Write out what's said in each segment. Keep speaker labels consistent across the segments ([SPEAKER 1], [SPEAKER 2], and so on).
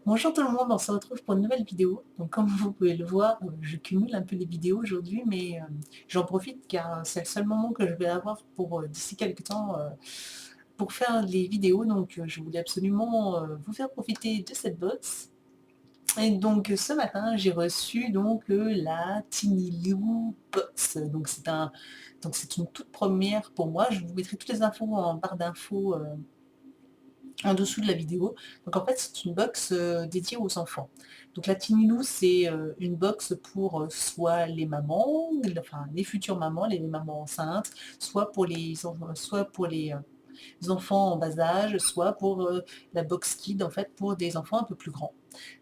[SPEAKER 1] Bonjour tout le monde, on se retrouve pour une nouvelle vidéo. Donc comme vous pouvez le voir, je cumule un peu les vidéos aujourd'hui, mais j'en profite car c'est le seul moment que je vais avoir pour d'ici quelques temps pour faire les vidéos. Donc je voulais absolument vous faire profiter de cette box. Et donc ce matin, j'ai reçu donc la Tiny Lou Box. Donc c'est une toute première pour moi. Je vous mettrai toutes les infos en barre d'infos en dessous de la vidéo. Donc en fait c'est une box dédiée aux enfants. Donc la Tiny Lou c'est une box pour soit les mamans, enfin les futures mamans, les mamans enceintes, soit pour les enfants en bas âge, soit pour la box kid en fait pour des enfants un peu plus grands.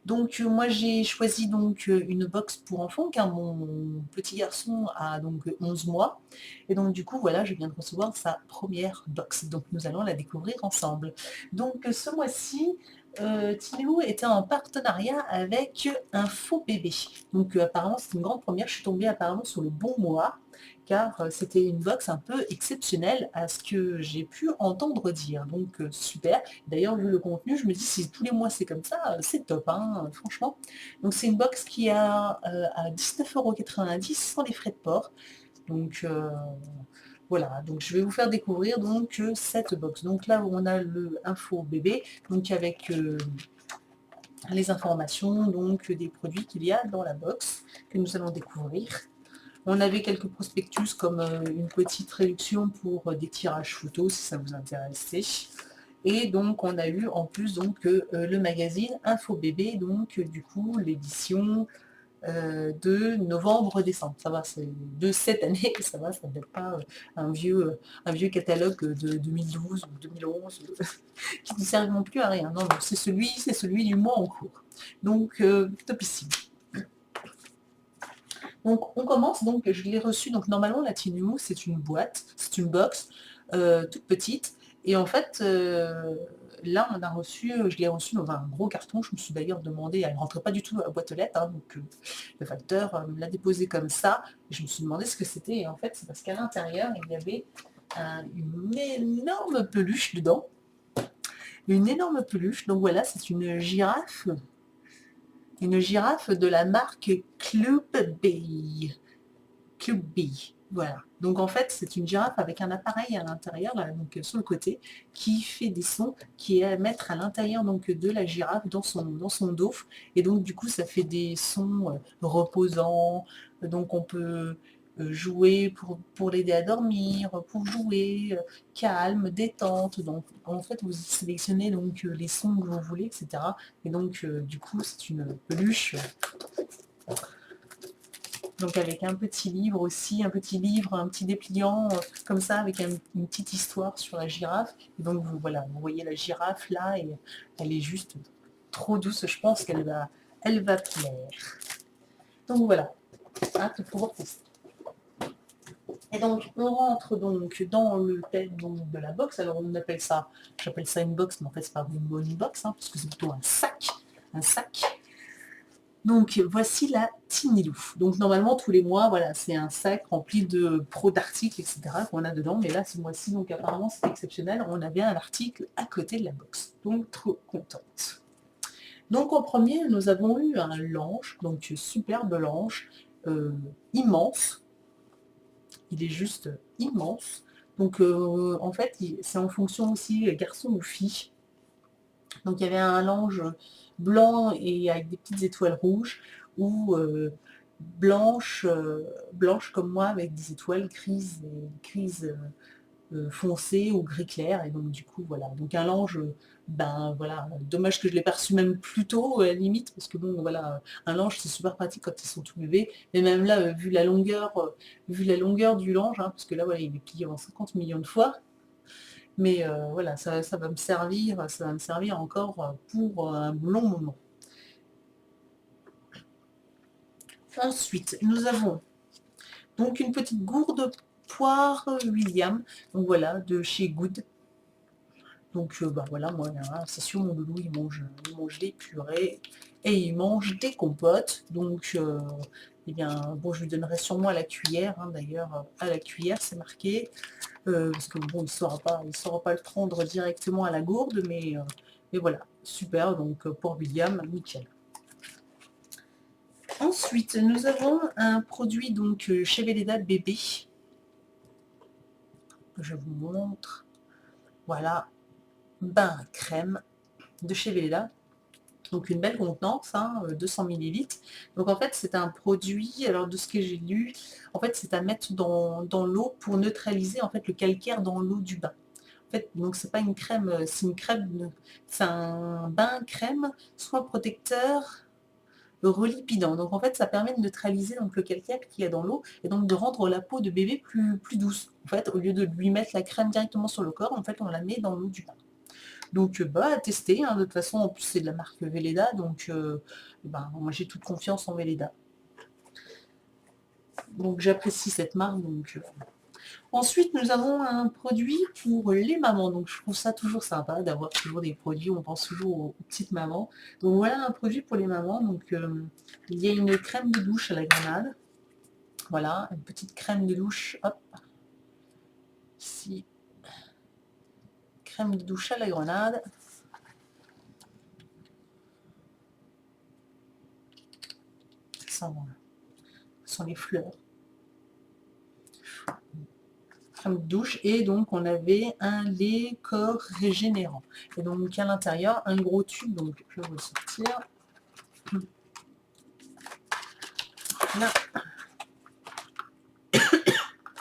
[SPEAKER 1] Donc moi j'ai choisi donc une box pour enfants car mon petit garçon a donc 11 mois et donc du coup voilà je viens de recevoir sa première box, donc nous allons la découvrir ensemble. Donc ce mois-ci Tinelou était en partenariat avec un faux bébé, donc apparemment c'est une grande première, je suis tombée apparemment sur le bon mois car c'était une box un peu exceptionnelle à ce que j'ai pu entendre dire, donc super. D'ailleurs vu le contenu je me dis si tous les mois c'est comme ça, c'est top hein, franchement. Donc c'est une box qui a à 19,90 € sans les frais de port, donc voilà, donc je vais vous faire découvrir donc cette box. Donc là on a le info bébé, donc avec les informations donc des produits qu'il y a dans la box que nous allons découvrir. On avait quelques prospectus comme une petite réduction pour des tirages photos si ça vous intéressait. Et donc on a eu en plus donc le magazine Info Bébé, donc du coup l'édition de novembre-décembre. Ça va, c'est de cette année, ça va, ça ne être pas un vieux catalogue de 2012 ou 2011 qui ne serviront plus à rien. Non, non, c'est celui du mois en cours. Donc topissime. Donc on commence, donc je l'ai reçu, donc normalement la Tinumou c'est une boîte, c'est une box toute petite, et en fait là on a reçu, je l'ai reçu dans un gros carton, je me suis d'ailleurs demandé, elle ne rentrait pas du tout à la boîte aux lettres, hein, donc le facteur me l'a déposé comme ça, et je me suis demandé ce que c'était, et en fait c'est parce qu'à l'intérieur il y avait une énorme peluche dedans, une énorme peluche, donc voilà c'est une girafe de la marque Club B. Club B. Voilà. Donc en fait, c'est une girafe avec un appareil à l'intérieur, là, donc sur le côté, qui fait des sons, qui est à mettre à l'intérieur donc de la girafe dans son dos. Et donc du coup, ça fait des sons reposants. Donc on peut jouer pour l'aider à dormir, pour jouer, calme, détente. Donc en fait, vous sélectionnez donc les sons que vous voulez, etc. Et donc du coup, c'est une peluche donc avec un petit livre aussi, un petit dépliant comme ça, avec une petite histoire sur la girafe. Et donc voilà, vous voyez la girafe là, et elle est juste trop douce, je pense elle va plaire. Donc voilà, hâte de pouvoir tester. Et donc on rentre donc dans le thème donc, de la box, alors on appelle ça, j'appelle ça une box, mais en fait c'est pas vraiment une box, hein, parce que c'est plutôt un sac. Donc voici la Tiny Lou. Donc normalement tous les mois, voilà, c'est un sac rempli de d'articles, etc. qu'on a dedans. Mais là, ce mois-ci, donc apparemment c'est exceptionnel. On a bien un article à côté de la box. Donc trop contente. Donc en premier, nous avons eu un lange, donc superbe lange, immense. Il est juste immense. Donc en fait, c'est en fonction aussi garçon ou fille. Donc il y avait un lange blanc et avec des petites étoiles rouges, ou blanche, blanche comme moi avec des étoiles grises foncées ou gris clair. Et donc du coup voilà, donc un lange, ben voilà, dommage que je l'ai perçu même plus tôt à la limite, parce que bon voilà, un lange c'est super pratique quand ils sont tout bébés, mais même là vu la longueur du lange, hein, parce que là voilà, il est plié en 50 millions de fois. Mais voilà, ça va me servir encore pour un long moment. Ensuite, nous avons donc une petite gourde poire William, donc voilà, de chez Good. Donc bah voilà, moi, c'est sûr, mon doudou, il mange des purées et il mange des compotes. Donc, eh bien, bon, je lui donnerai sûrement à la cuillère, hein, d'ailleurs, à la cuillère, c'est marqué. Parce que bon, il ne saura pas le prendre directement à la gourde, mais voilà. super, donc pour William, nickel. Ensuite, nous avons un produit donc chez Velleda bébé. Je vous montre. Voilà, bain crème de chez Velleda. Donc une belle contenance, hein, 200 millilitres. Donc en fait c'est un produit, alors de ce que j'ai lu, en fait c'est à mettre dans l'eau pour neutraliser en fait le calcaire dans l'eau du bain. En fait, donc c'est pas une crème, c'est un bain crème, soin protecteur, relipidant. Donc en fait ça permet de neutraliser donc le calcaire qu'il y a dans l'eau et donc de rendre la peau de bébé plus douce. En fait, au lieu de lui mettre la crème directement sur le corps, en fait on la met dans l'eau du bain. Donc, bah, à tester, hein. De toute façon, en plus, c'est de la marque Velleda, donc ben, moi, j'ai toute confiance en Velleda. Donc, j'apprécie cette marque. Donc, Ensuite, nous avons un produit pour les mamans. Donc, je trouve ça toujours sympa d'avoir toujours des produits. On pense toujours aux petites mamans. Donc, voilà un produit pour les mamans. Donc, il y a une crème de douche à la grenade. Voilà, une petite crème de douche. Hop. Ici. Crème de douche à la grenade. Ça sent les fleurs. Crème de douche. Et donc, on avait un lait corps régénérant. Et donc, à l'intérieur, un gros tube. Donc, je vais vous le sortir. Là.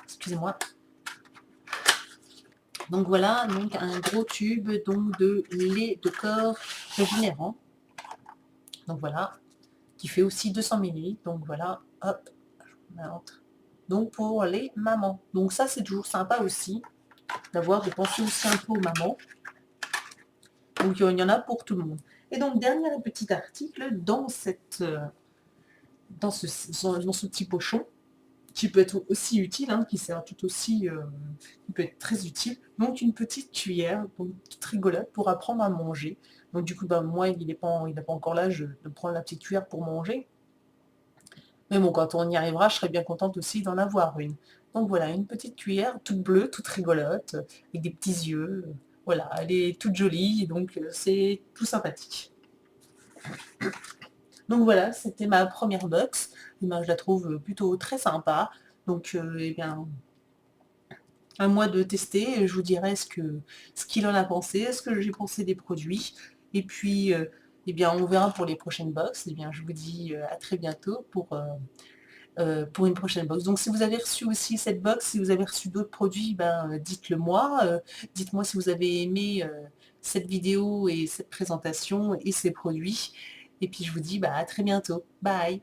[SPEAKER 1] Excusez-moi. Donc voilà, donc un gros tube donc de lait de corps régénérant. Donc voilà, qui fait aussi 200 ml. Donc voilà, hop, je montre. Donc pour les mamans. Donc ça c'est toujours sympa aussi de penser aussi un peu aux mamans. Donc il y en a pour tout le monde. Et donc dernier petit article dans dans ce petit pochon, qui peut être aussi utile, hein, qui sert tout aussi, qui peut être très utile. Donc une petite cuillère, donc toute rigolote pour apprendre à manger. Donc du coup, ben, moi, il n'a pas encore l'âge de prendre la petite cuillère pour manger. Mais bon, quand on y arrivera, je serais bien contente aussi d'en avoir une. Donc voilà, une petite cuillère toute bleue, toute rigolote, avec des petits yeux. Voilà, elle est toute jolie, donc c'est tout sympathique. Donc voilà, c'était ma première box. Et ben, je la trouve plutôt très sympa. Donc, eh bien, à moi de tester, et je vous dirai ce qu'il en a pensé, ce que j'ai pensé des produits. Et puis, eh bien, on verra pour les prochaines box. Eh bien, je vous dis à très bientôt pour une prochaine box. Donc si vous avez reçu aussi cette box, si vous avez reçu d'autres produits, ben, dites-le moi. Dites-moi si vous avez aimé cette vidéo et cette présentation et ces produits. Et puis je vous dis bah, à très bientôt. Bye!